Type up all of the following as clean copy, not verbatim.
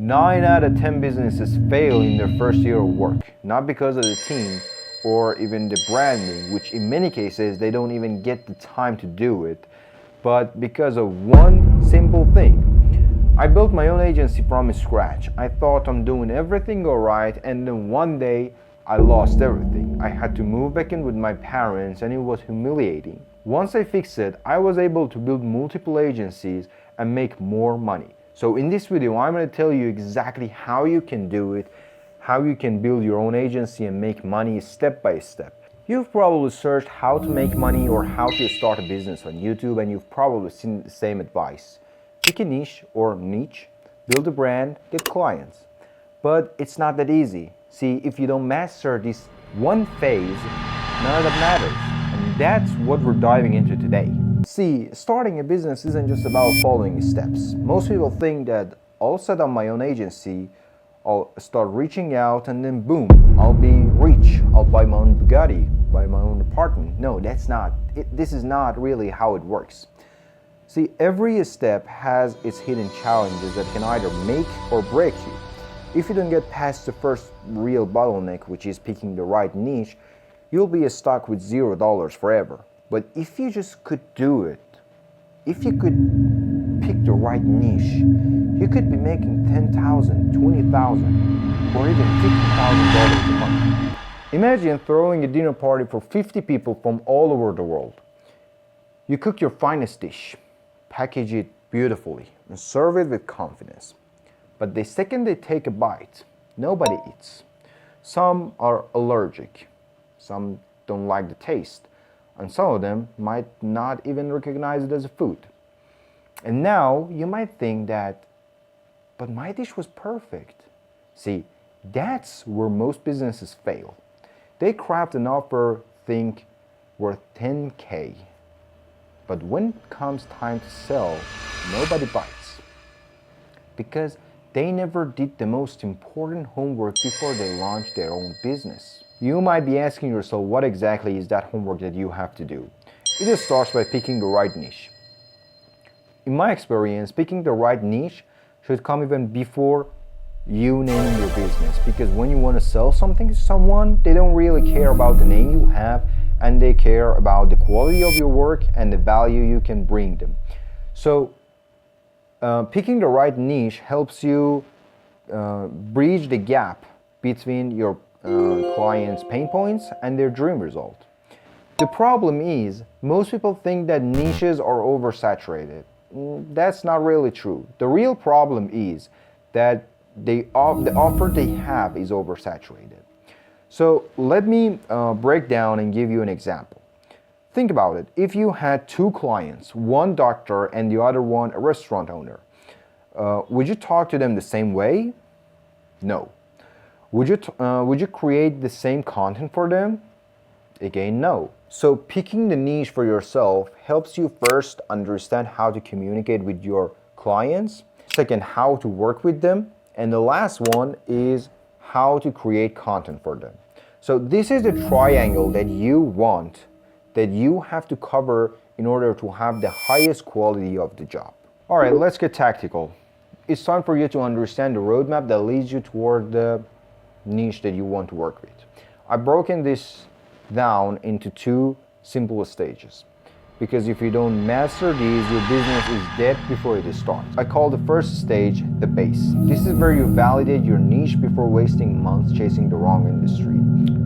9 out of 10 businesses fail in their first year of work, not because of the team or even the branding, which in many cases they don't even get the time to do it, but because of one simple thing. I built my own agency from scratch. I thought I'm doing everything alright, and then one day I lost everything. I had to move back in with my parents, and it was humiliating. Once I fixed it, I was able to build multiple agencies and make more money. So in this video, I'm going to tell you exactly how you can do it, how you can build your own agency and make money step by step. You've probably searched how to make money or how to start a business on YouTube, and you've probably seen the same advice. Pick a niche or niche, build a brand, get clients. But it's not that easy. See, if you don't master this one phase, none of that matters. And that's what we're diving into today. See, starting a business isn't just about following steps. Most people think that I'll set up my own agency, I'll start reaching out, and then boom, I'll be rich. I'll buy my own Bugatti, buy my own apartment. No, that's not it. This is not really how it works. See, every step has its hidden challenges that can either make or break you. If you don't get past the first real bottleneck, which is picking the right niche, you'll be stuck with $0 forever. But if you just could do it, if you could pick the right niche, you could be making $10,000, $20,000, or even $50,000 a month. Imagine throwing a dinner party for 50 people from all over the world. You cook your finest dish, package it beautifully, and serve it with confidence. But the second they take a bite, nobody eats. Some are allergic, some don't like the taste, and some of them might not even recognize it as a food. And now you might think that, but my dish was perfect. See, that's where most businesses fail. They craft an offer think worth 10K. But when it comes time to sell, nobody bites. Because they never did the most important homework before they launched their own business. You might be asking yourself, what exactly is that homework that you have to do? It just starts by picking the right niche. In my experience, picking the right niche should come even before you name your business, because when you want to sell something to someone, they don't really care about the name you have, and they care about the quality of your work and the value you can bring them. So picking the right niche helps you bridge the gap between your clients' pain points and their dream result. The problem is, most people think that niches are oversaturated. That's not really true. The real problem is that the offer they have is oversaturated. So let me break down and give you an example. Think about it. If you had two clients, one doctor and the other one a restaurant owner, would you talk to them the same way? No. Would you create the same content for them? Again, no. So picking the niche for yourself helps you first understand how to communicate with your clients, second, how to work with them, and the last one is how to create content for them. So this is the triangle that you want, that you have to cover in order to have the highest quality of the job. All right, let's get tactical. It's time for you to understand the roadmap that leads you toward the niche that you want to work with. I've broken this down into two simple stages, because if you don't master these, your business is dead before it starts. I call the first stage the base. This is where you validate your niche before wasting months chasing the wrong industry.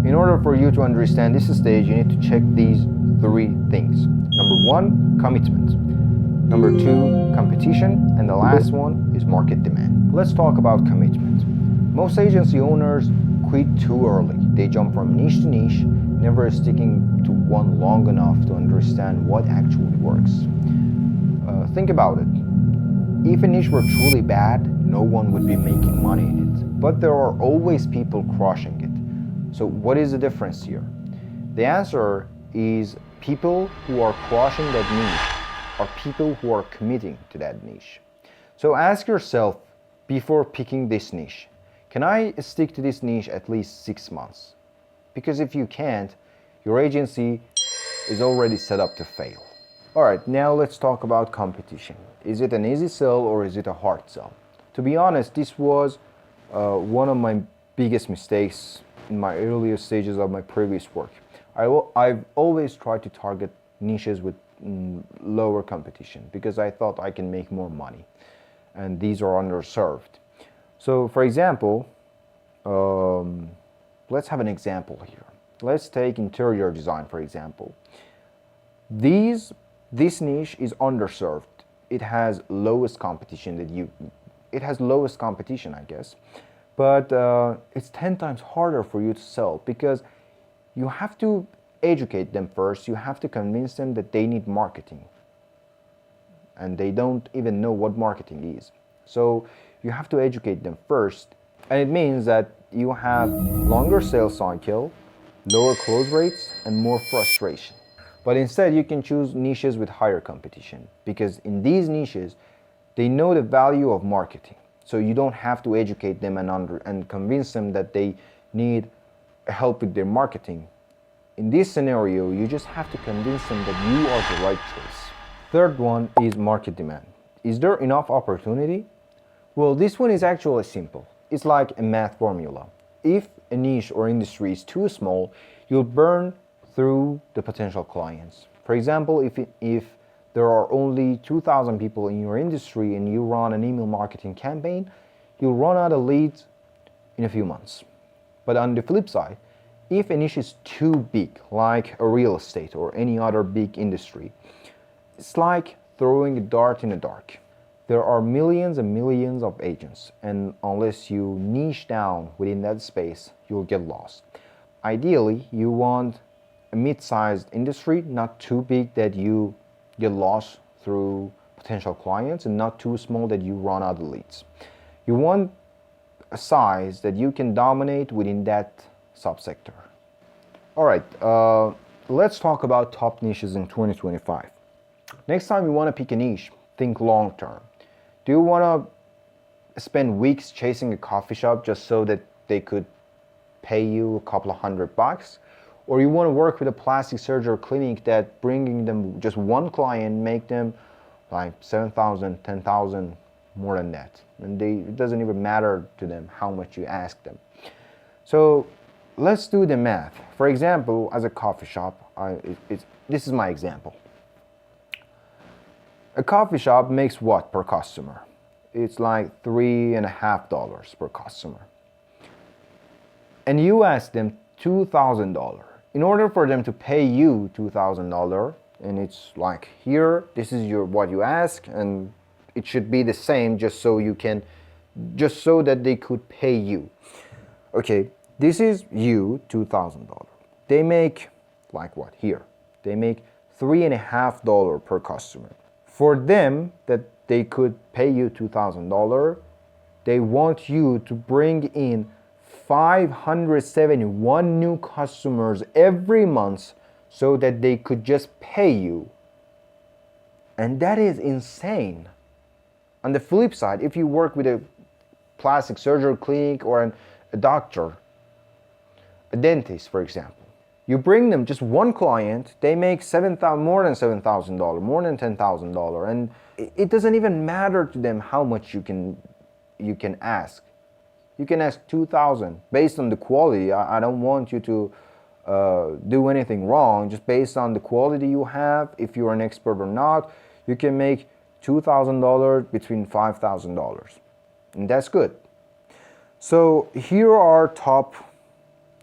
In order for you to understand this stage, you need to check these three things. Number one, commitment. Number two, competition. And the last one is market demand. Let's talk about commitment. Most agency owners quit too early. They jump from niche to niche, never sticking to one long enough to understand what actually works. Think about it. If a niche were truly bad, no one would be making money in it. But there are always people crushing it. So what is the difference here? The answer is people who are crushing that niche are people who are committing to that niche. So ask yourself before picking this niche, can I stick to this niche at least 6 months? Because if you can't, your agency is already set up to fail. Alright, now let's talk about competition. Is it an easy sell or is it a hard sell? To be honest, this was one of my biggest mistakes in my earlier stages of my previous work. I've always tried to target niches with lower competition because I thought I can make more money, and these are underserved. So for example, let's have an example here. Let's take interior design, for example. This niche is underserved. It has lowest competition it has lowest competition, I guess. But it's 10 times harder for you to sell because you have to educate them first. You have to convince them that they need marketing. And they don't even know what marketing is. So you have to educate them first. And it means that you have longer sales cycle, lower close rates, and more frustration. But instead, you can choose niches with higher competition because in these niches, they know the value of marketing. So you don't have to educate them and convince them that they need help with their marketing. In this scenario, you just have to convince them that you are the right choice. Third one is market demand. Is there enough opportunity? Well, this one is actually simple. It's like a math formula. If a niche or industry is too small, you'll burn through the potential clients. For example, if there are only 2,000 people in your industry and you run an email marketing campaign, you'll run out of leads in a few months. But on the flip side, if a niche is too big, like a real estate or any other big industry, it's like throwing a dart in the dark. There are millions and millions of agents, and unless you niche down within that space, you'll get lost. Ideally, you want a mid-sized industry, not too big that you get lost through potential clients, and not too small that you run out of leads. You want a size that you can dominate within that subsector. All right, let's talk about top niches in 2025. Next time you want to pick a niche, think long term. Do you want to spend weeks chasing a coffee shop just so that they could pay you a couple of $100? Or you want to work with a plastic surgery clinic that bringing them just one client make them like 7,000, 10,000, more than that. And it doesn't even matter to them how much you ask them. So let's do the math. For example, as a coffee shop, this is my example. A coffee shop makes what per customer? It's like $3.50 per customer. And you ask them $2,000. In order for them to pay you $2,000, and it's like here, this is what you ask, and it should be the same just so that they could pay you. Okay, this is you $2,000. They make like what here? They make $3.50 per customer. For them that they could pay you $2,000, they want you to bring in 571 new customers every month so that they could just pay you. And that is insane. On the flip side, if you work with a plastic surgery clinic or a doctor, a dentist, for example, you bring them just one client, they make more than $7,000, more than $10,000, and it doesn't even matter to them how much you can ask. You can ask $2,000 based on the quality. I don't want you to do anything wrong. Just based on the quality you have, if you're an expert or not, you can make $2,000 between $5,000, and that's good. So here are top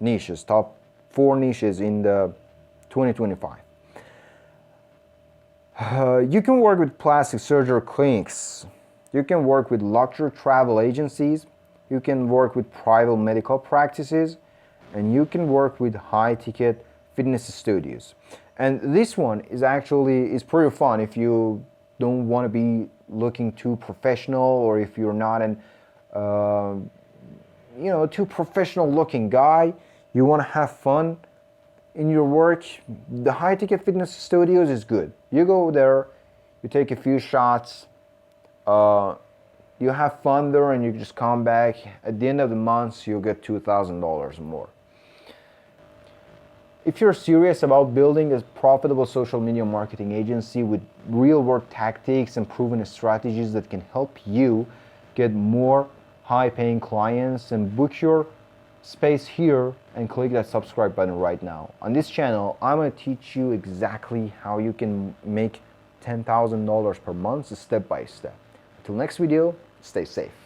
niches, top 4 niches in the 2025. You can work with plastic surgery clinics. You can work with luxury travel agencies. You can work with private medical practices, and you can work with high-ticket fitness studios. And this one is pretty fun if you don't want to be looking too professional, or if you're not an too professional looking guy. You want to have fun in your work. The high-ticket fitness studios is good. You go there, you take a few shots, you have fun there, and you just come back. At the end of the month, you'll get $2,000 more. If you're serious about building a profitable social media marketing agency with real-world tactics and proven strategies that can help you get more high-paying clients, and book your space here and click that subscribe button right now. On this channel, I'm going to teach you exactly how you can make $10,000 per month step by step. Until next video, stay safe.